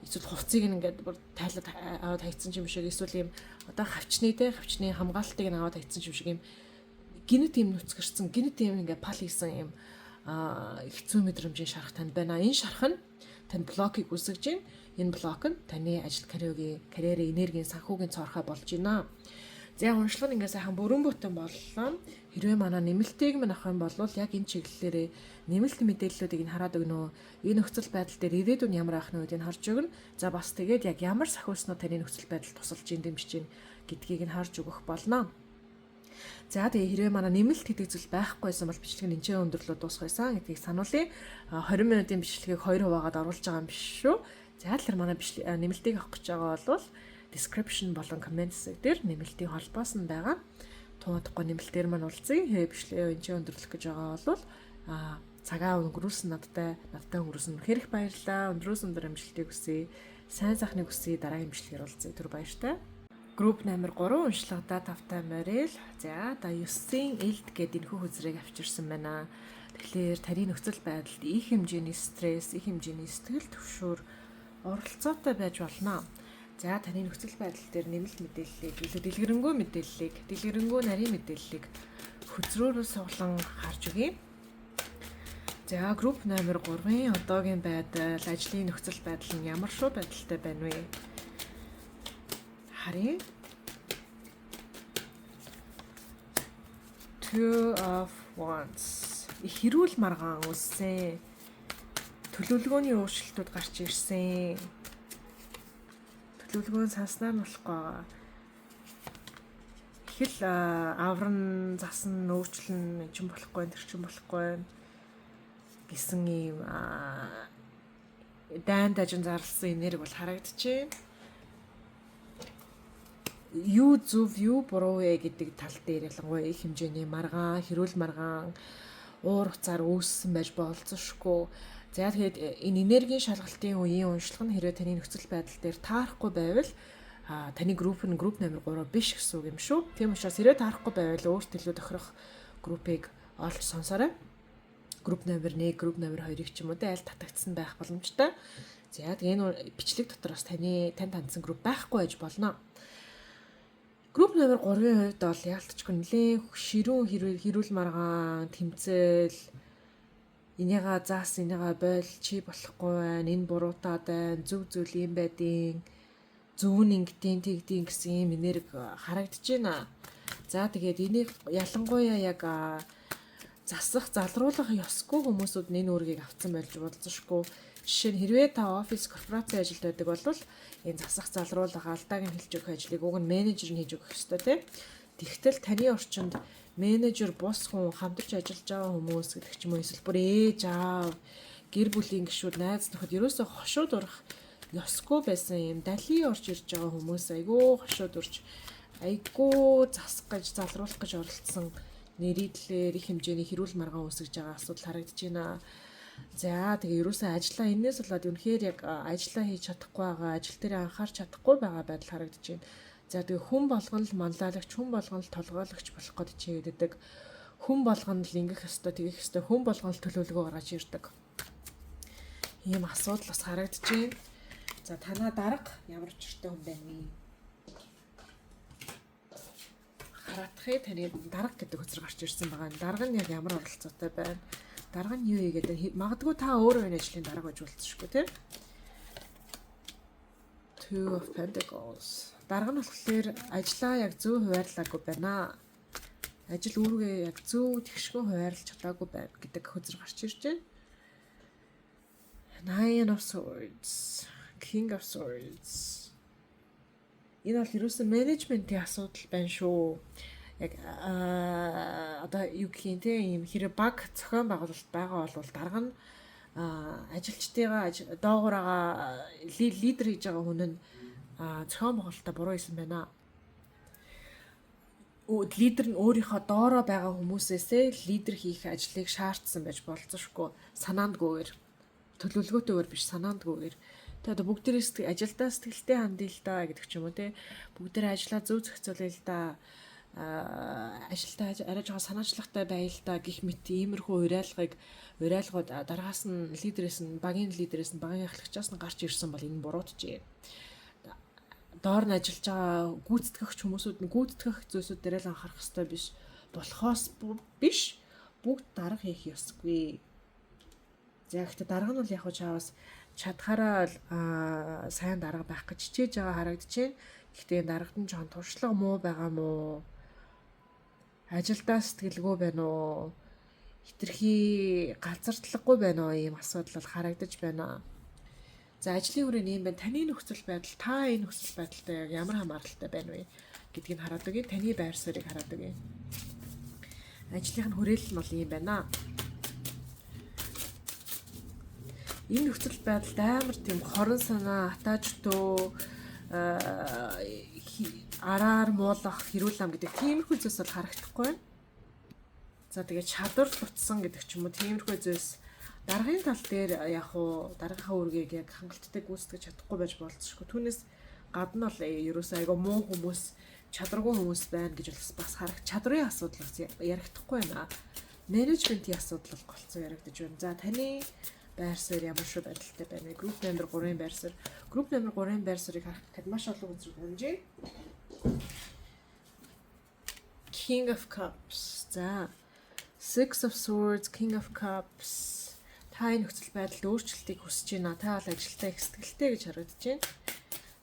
эсвэл хувцсыг ингээд бүр тайлаад аваад хайцсан юм шиг эсвэл юм одоо хавчны хамгаалтыг нь аваад хайцсан юм шиг юм гинэт юм нүцгэрсэн гинэт юм ингээд пал хийсэн юм хэцүү мэдрэмжийн шарах танд байна. Энэ шарах нь тань блокийг үүсгэж байна. Энэ блок нь таны ажил карьерийн энергийн санхүүгийн цорхой болж байна. За уншлага нь ингээд сайхан бүрэн бүтэн боллоо. Хэрвээ манай нэмэлтийг минь авах юм бол яг энэ чиглэлээрээ нэмэлт мэдээллүүдийг нь хараад өгнө. Энэ нөхцөл байдал дээр ирээдүйн ямар ах нүдийг харж өгнө. За бас тэгээд яг ямар сахиуснууд таны нөхцөл байдалд тусалж дэмжиж гин гэдгийг нь харж өгөх болно. За тэгээ хэрвээ манай нэмэлт гэдэг зүйл байхгүйсэн бол бичлэг нь энэчээ өндөрлөө дуусгасан гэдгийг сануулъя. 20 минутын бичлэгийг 2 хуваагаад оруулж байгаа юм биш шүү. За тэгэхээр манай нэмэлтийг авах гэж байгаа бол description болон comments дээр нэмэлтийн холбоос нь байгаа. Тунадахгүй нэмэлтээр маань уулзъя. Хэрвээ бичлэгээ энэчээ өндөрлөх гэж байгаа бол цагаа өнгөрүүлсэн надтай өнгөрүүлсэн хэрэг баярлалаа. Өндөр амжилтыг хүсье. Сайн сайхныг хүсье. Дараагийн бичлэгээр уулзъя. Түр баяртай. Групп номер 3 уншлагада тавтай морил. За да 9-ийн элд гэдэг энэхүү хөзрийг авчирсан байна. Тэгэхээр таны нөхцөл байдалд их хэмжээний стресс, их хэмжээний сэтгэл төвшөр оролцоотой байж болно. За таны нөхцөл байдал дээр нэмэлт мэдээллийг, дэлгэрэнгүй нарийн мэдээллийг хөзрөөрөөс суглан харж өгье. За групп номер 3-ын одоогийн байдал, ажлын нөхцөл байдал нь ямар шүү байдалтай байна вэ? Харин Two of Wands хэрүүл маргаан үссэн. Төлөвлөгөөний өөрчлөлтүүд гарч ирсэн. Төлөвлөгөө санснаар болохгүй. Их л авран засан өөрчлөн чинь болохгүй, тэр чинь болохгүй гэсэн юм дайн дажин зарласан энерги бол харагдчихэв. Юу зөв юу буруу вэ гэдэг тал дээр ялангуяа их хэмжээний маргаан, хэрүүл маргаан уур хуцаар үүссэн байж болцсошгүй. За тэгээд энэ энергийн шалгалтын үеийн уншлага нь хэрвээ таны нөхцөл байдал дээр таарахгүй байвал таны групп номер 3 биш гэсэн үг юм шүү. Тийм учраас хэрвээ таарахгүй байвал өөрт илүү тохирох группыг олж сонсоорой. Групп номер 1, групп номер 2-ыг ч юм уу аль татагдсан байх боломжтой. За тэгээд энэ бичлэг дотроос танд хандсан групп байхгүй байж болно. Групп номер 3-ын хувьд бол яалтчгүй нэлээд ширүүн хэрүүл маргаан тэмцэл энийгээ заас энийгээ бойл чи болохгүй байна. Энэ буруутаад байна. Зөв зүйл юм байдیں۔ Зөв нэгдیں۔ Тэгдیں гэсэн юм энерги харагдаж байна. За тэгээд энийг ялангуяа яг засах, залруулах ёсгүй хүмүүсүүд энэ үүргийг авсан байж болзошгүй. Жишээ нь хэрвээ та офис корпорацийн ажилд байдаг бол энэ засах, залруулах, алдааг нь хэлж өгөх ажлыг уг нь менежер нь хийж өгөх ёстой тийм. Тэгтэл таны орчинд менежер, бус хүн, хамтарч ажиллаж байгаа хүмүүс гэдэг ч юм уу эсвэл бүр ээж аав, гэр бүлийн гишүүд, найз нөхөд ерөөсөө хошууд урах ёсгүй байсан юм далийн орж ирж байгаа хүмүүс айгүй хошууд урж айгүй засах гэж, залруулах гэж оролцсон нэрийдлэр их хэмжээний хэрүүл маргаан үүсгэж байгаа асуудал харагдаж байна. За тэгээ ерөөсөө ажиллаа энэс болоод үнэхээр яг ажиллаа хийж чадахгүй байгаа, ажил дээр анхаарч чадахгүй байгаа байдал харагдаж байна. За тэгээ хүн болгон л манлайлагч, хүн болгон л толгойлогч болох гээд чийгддэг. Хүн болгон л ингэх ёстой, тэгэх ёстой, хүн болгон л төлөвлөгөө гаргаж ирдэг. Ийм асуудал бас харагдаж байна. За танаа дарга ямар учиртай хүн байна вэ? Хараатхыг таны дарга гэдэг хөзөр гарч ирсэн байгаа. Дарга нь яг ямар оролцоотой байна? Дарга нь юу вэ гэдэг магадгүй та өөрөө энэ ажлын дарга гэж болцсошгүй тийм. Two of Pentacles. Дарга нь болохоор ажлаа яг зөв хуваарлаагүй байна. Ажил үүргээ яг зөв тэгшгэн хуваарлаж чадаагүй байна гэдэг хөзөр гарч ирж байна. Nine of Swords, King of Swords. Энэ бол ерөөсөн менежментийн асуудал байна шүү. Яг одоо юу гэх юм те ийм хэрэг баг зохион байгуулалт байгаа бол дарга нь ажилчдыгаа доогуураага лидер хийж байгаа хүн нь зохион байгуулалтаа буруу хийсэн байна. Лидер нь өөрийнхөө доороо байгаа хүмүүсээсээ лидер хийх ажлыг шаардсан байж болцсошгүй санаандгүйгээр төлөвлөгөөтэйгээр биш санаандгүйгээр тэгээд бүгдээрээ ажилдаа сэтгэлтэй хандъя л да гэдэг ч юм уу те бүгдээрээ ажиллаа зөв зохицуулъя л да ажилдаа арай жоо санаачлагтай байя л да гэх мэт иймэрхүү уриалгууд дараагаас нь лидерээс нь багийн ахлагчаас нь гарч ирсэн бол энэ буруудажээ. Доор нь ажиллаж байгаа гүйцэтгэгч хүмүүсүүд нь гүйцэтгэх зүйлсүүд дээр л анхаарах хэрэгтэй биш болохоос биш бүгд дарга хийх ёсгүй. За гэхдээ дарга нь бол яг чаавас чадхаараа сайн дарга байх гэж хичээж байгаа харагдчихээн. Гэхдээ энэ даргад нь жоон туршлага муу байгаа мó? Ажилдаа сэтгэлгүй байна уу? Хитрхи галзартлаггүй байна уу? Ийм асуудал бол харагдаж байна. За ажлын хүрээ юм байна. Таны нөхцөл байдал та энэ нөхцөл байдалтай яг ямар хамааралтай байна вэ гэдгийг хараад өгье. Таны байр суурийг хараад өгье. Ажлынх нь хүрээлэл нь бол юм байна. Энэ нөхцөл байдалд амар тийм хорон санаа, атаажтөө араар муулах, хэрүүл ам гэдэг тиймэрхүү зүйлс бол харагдахгүй байна. За тэгээд чадвар тутсан гэдэг ч юм уу тиймэрхүү зүйлс даргын тал дээр яг уу даргийнхаа үргийг яг хангалттай гүйцэтгэж чадахгүй байж болцсошгүй. Түүнээс гадна бол ерөөсөө айгаа муу хүмүүс, чадваргүй хүмүүс байна гэж бас чадрын асуудал бас ярихдаггүй байна. Менежментийн асуудал бол голцоо яригдаж байна. За таны байр суурь ямар шүү байдалтай байна вэ? Group member 3-ын байр суурь. Group member 3-ын байр суурийг харахад маш олон үзэг хэмжээ. King of Cups. За Six of Swords, King of Cups. Та энэ нөхцөл байдалд өөрчлөлтийг хүсэж байна. Та бол ажилтаа их сэтгэлтэй гэж харагдаж байна.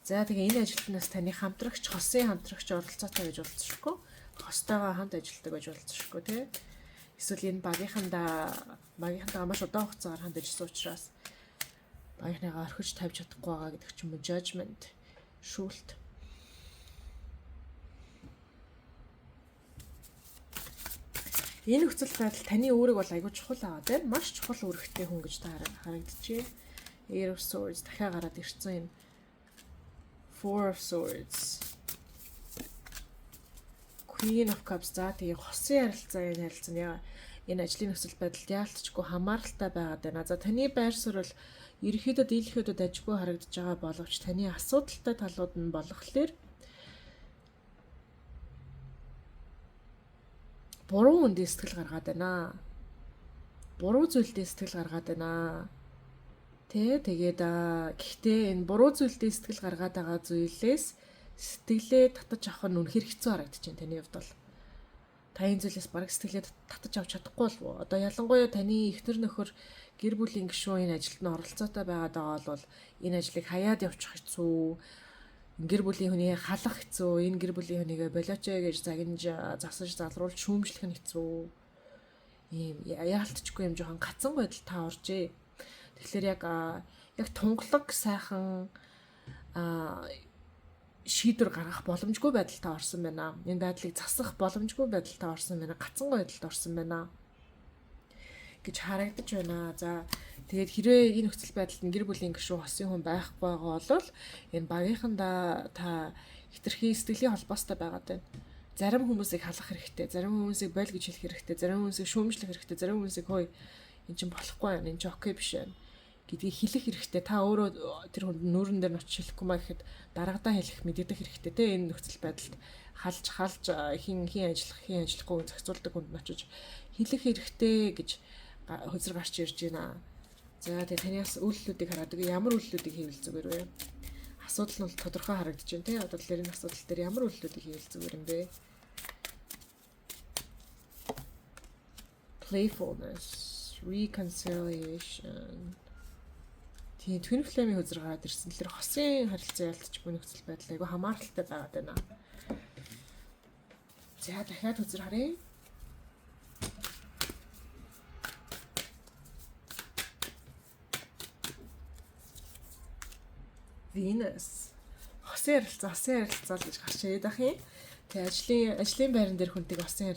За тэгээ энэ ажилтнаас таны хамтрагч, хосын хамтрагч оролцоотой байж болцсошгүй. Хостойгоо хамт ажилтдаг байж болцсошгүй тий. Эсвэл энэ багийнхандаа маш удаан хугацаагаар хамт ажилласан учраас багийнхныгаа орхиж тавьж чадахгүй байгаа гэдэг ч юм уу judgment, шүүлт. Энэ нөхцөл байдал таны өөрийг бол айгүй чухал аваад байна. Маш чухал үүрэгтэй хүн гэж та харагдчихэ. Eight of Swords дахиад гараад ирсэн юм. Four of Swords. Queen of Cups. За тэгээ хосын харилцаа энэ ажлын нөхцөл байдалд яалтчгүй хамааралтай байгаад байна. За таны байр суурь бол ерөнхийдөө дийлэнхийдөө ажгүй харагдаж байгаа боловч таны асуудалтай талууд нь болохоор буруу үндэ сэтгэл гаргаад байна. Буруу зүйлдээ сэтгэл гаргаад байна. Тэгээд гэхдээ энэ буруу зүйлдээ сэтгэл гаргаад байгаа зүйлээс сэтгэлээ татаж авах нь үнэхээр хэцүү харагдаж байна таны хувьд бол. Та энэ зүйлээс бараг сэтгэлээ татаж авч чадахгүй болов уу? Одоо ялангуяа таны эхнэр нөхөр гэр бүлийн гишүүн энэ ажилд нь оролцоотой байгаад бол энэ ажлыг хаяад явуучих хэцүү. Гэр бүлийн хүний халах хэцүү, энэ гэр бүлийн хүнийгээ болооч гэж загинж засаж залруулж шүүмжлэх нь хэцүү. Ийм яалтчгүй юм жоохон гацсан байдал та оржээ. Тэгэхээр яг тунгалаг сайхан шийдвэр гаргах боломжгүй байдалтай орсон байна. Энэ байдлыг засах боломжгүй байдалтай орсон байна. Гацсан байдалд орсон байна гэж харагдаж байна. За тэгээд хэрвээ энэ нөхцөл байдалд гэр бүлийн гишүүн хосын хүн байхгүй байгаа бол энэ багийнхандаа та хитрхи сэтгэлийн холбоостой байгаад байна. Зарим хүмүүсийг халах хэрэгтэй, зарим хүмүүсийг бойл гэж хэлэх хэрэгтэй, зарим хүмүүсийг шүүмжлэх хэрэгтэй, зарим хүмүүсийг хөөе эн чинь болохгүй байна, эн чинь окей биш байна гэдгийг хэлэх хэрэгтэй. Та өөрөө тэр хүнд нүүрэн дээр нь очиж хэлэхгүй маа гэхэд дараагадаа хэлэх мэддэг хэрэгтэй те. Энэ нөхцөл байдалд халж хин ажиллахгүй зохицуулдаг хүнд нь очиж хэлэх хэрэгтэй гэж хөзөр гарч ирж байна. За тэгээ танаас үйлдэлүүдийг хараад ямар үйлдэлүүдийг хийвэл зүгээр вэ? Асуудал нь бол тодорхой харагдаж байна те. Одоо л энэ асуудал дээр ямар үйлдэлүүдийг хийвэл зүгээр юм бэ? Playfulness, reconciliation. Тийм twin flame-ийн хөзөр гараад ирсэн. Тэр хосын харилцаа ялтч буй нөхцөл байдал айгүй хамааралтай байгаад байна. За дахиад хөзөр харъя. Venus. Хосын ярилцаа л гэж гарч ирээд ах юм. Тэгээ ажлын байран дээр хүнтэйг хосын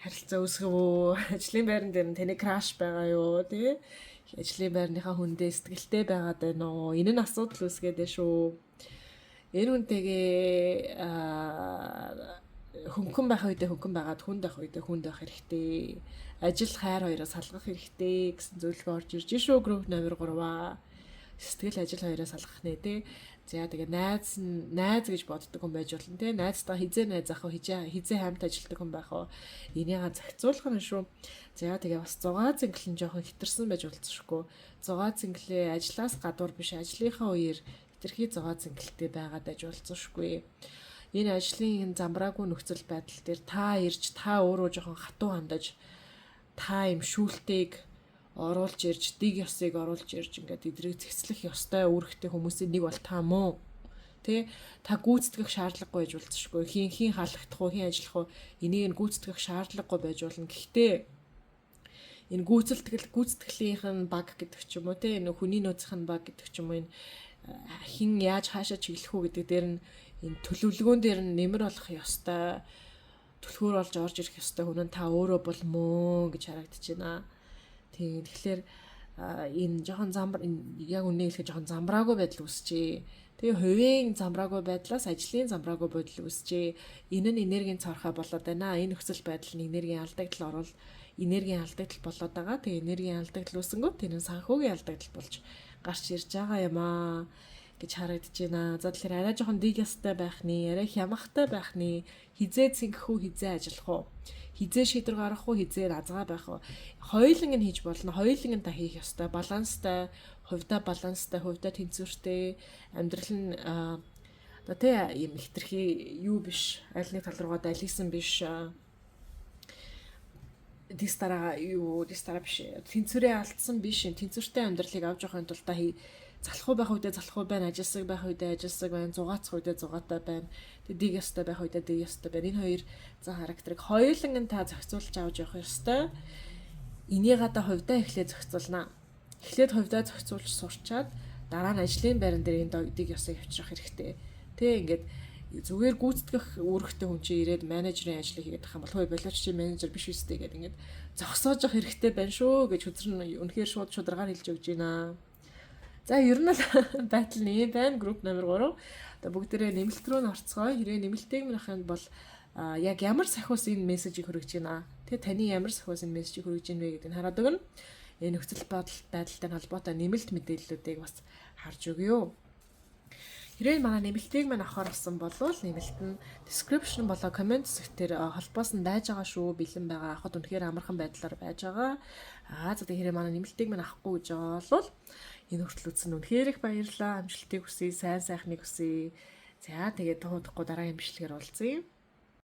харилцаа үүсгэх үү? Ажлын байран дээр нь таны краш байгаа юу? Тэ? Ажлын байрныхаа хүндээ сэтгэлтэй байгаад байна уу? Энэ нь асуудал үүсгээд байна шүү. Энэ хүнтэйгээ хөнгөн байх үедээ хөнгөн байгаад хүнд байх үедээ хүнд байх хэрэгтэй. Ажил хайр хоёроос салгах хэрэгтэй гэсэн зөвлөгөө орж ирж шүү групп номер 3-аа. Сэтгэл ажил хоёроос салгах нэ тий. За тэгээ найз гэж боддог хүн байж болно тий. Найзтайгаа хизээ найз ах уу хизээ хамт ажилтдаг хүн байх уу. Энийгээ зохицуулах нь шүү. За тэгээ бас зугаа зинглэн жоохон хитэрсэн байж болцсошгүй. Зугаа зинглээ ажлаас гадуур биш ажлынхаа үеэр хитрхи зугаа зингэлтэй байгаад байж болцсошгүй. Энэ ажлын замбраагүй нөхцөл байдал дээр та ирж та өөрөө жоохон хатуу хандаж та юм шүүлтийг оруулж ирж дэг ёсыг оруулж ирж ингээд эдрийг зэгцлэх ёстой үүрэгтэй хүмүүсийн нэг бол та мөн тэ та гүйцэтгэх шаардлагагүй байж болцсошгүй хин халахдах уу хин ажиллах уу энийг нь гүйцэтгэх шаардлагагүй байж болно. Гэхдээ энэ гүйцэтгэлийнх нь баг гэдэг ч юм уу тэ энэ хүний нөөцийнх нь баг гэдэг ч юм уу энэ хин яаж хаашаа чиглэх үү гэдэг дээр нь энэ төлөвлөгөөн дээр нь нэмэр болох ёстой түлхүүр болж орж ирэх ёстой хүн нь та өөрөө бол мөн гэж харагдаж байна. Тийм тэгэхээр энэ жоохон яг үнэ хэлэхэд жоохон замбраагүй байдал үүсчээ. Тэгээ хувийн замбраагүй байдлаас ажлын замбраагүй байдал үүсчээ. Энэ нь энергийн цорхой болоод байна. Энэ нөхцөл байдал нь энергийн алдагдал болоод байгаа. Тэгээ энергийн алдагдал үүсэнгүүт тэр нь санхүүгийн алдагдал болж гарч ирж байгаа юм аа гэж харагдаж байна. За тэгэхээр арай жоохон дигястай байх нь, арай хямхтай байх нь, хизээ цэнгэх үү, хизээ ажиллах уу, хизээ шийдвэр гаргах уу, хизээ азгаа байх уу. Хоёуланг нь хийж болно. Хоёуланг нь та хийх ёстой. Баланстай, хувьдаа тэнцвэртэй амьдрал нь одоо тэ юм хитрхи юу биш, аль нэг тал руугаа далийсан биш. Дистараа биш. Тэнцвэрээ алдсан биш. Тэнцвэртэй амьдралыг авч явахын тулд та залхуу байх үедээ залхуу байна, ажилсаг байх үедээ ажилсаг байна, зугаацах үедээ зугаатай байна. Тэгээ дэг ёстой байх үедээ дэг ёстой байна. Энэ хоёр зан характерыг хоёуланг нь та зохицуулж авч явах ёстой. Энийг та хувьдаа эхлээд зохицуулнаа. Эхлээд хувьдаа зохицуулж сурчаад дараа нь ажлын байран дээр энэ дэг ёсыг авчрах хэрэгтэй. Тэ ингээд зүгээр гүйцэтгэх үүрэгтэй хүн чинь ирээд менежерийн ажлыг хийгээд ах юм бол хөөе болооч чи менежер биш үстэй гэдэг ингээд зогсоож явах хэрэгтэй байна шүү гэж үзэр нь үнэхээр шууд шударгаар хэлж өгч байна. За ер нь байтал нь байна групп номер 3. Одоо бүгдээрээ нэмэлт рүү н орцгоё. Хэрвээ нэмэлтийг минь ахын бол яг ямар сахиус энэ мессежийг хүргэж байна. Тэгээ таны ямар сахиус энэ мессежийг хүргэж байна вэ гэдгийг хараад өгнө. Энэ нөхцөл байдалтай холбоотой нэмэлт мэдээллүүдийг бас харж өгье. Хэрвээ манай нэмэлтийг минь авахар болсон бол нэмэлт нь description болоо comment хэсгээр холбоос нь байж байгаа шүү. Бэлэн байгаа. Авахд үнэхээр амархан байдлаар байж байгаа. За тэгэхээр манай нэмэлтийг минь авахгүй гэж байгаа бол энэ хүртэл үзсэн үнэхээр их баярлалаа. Амжилтыг хүсье, сайн сайхныг хүсье. За тэгээд туудахгүй дараагийн бичлэгээр уулзъя.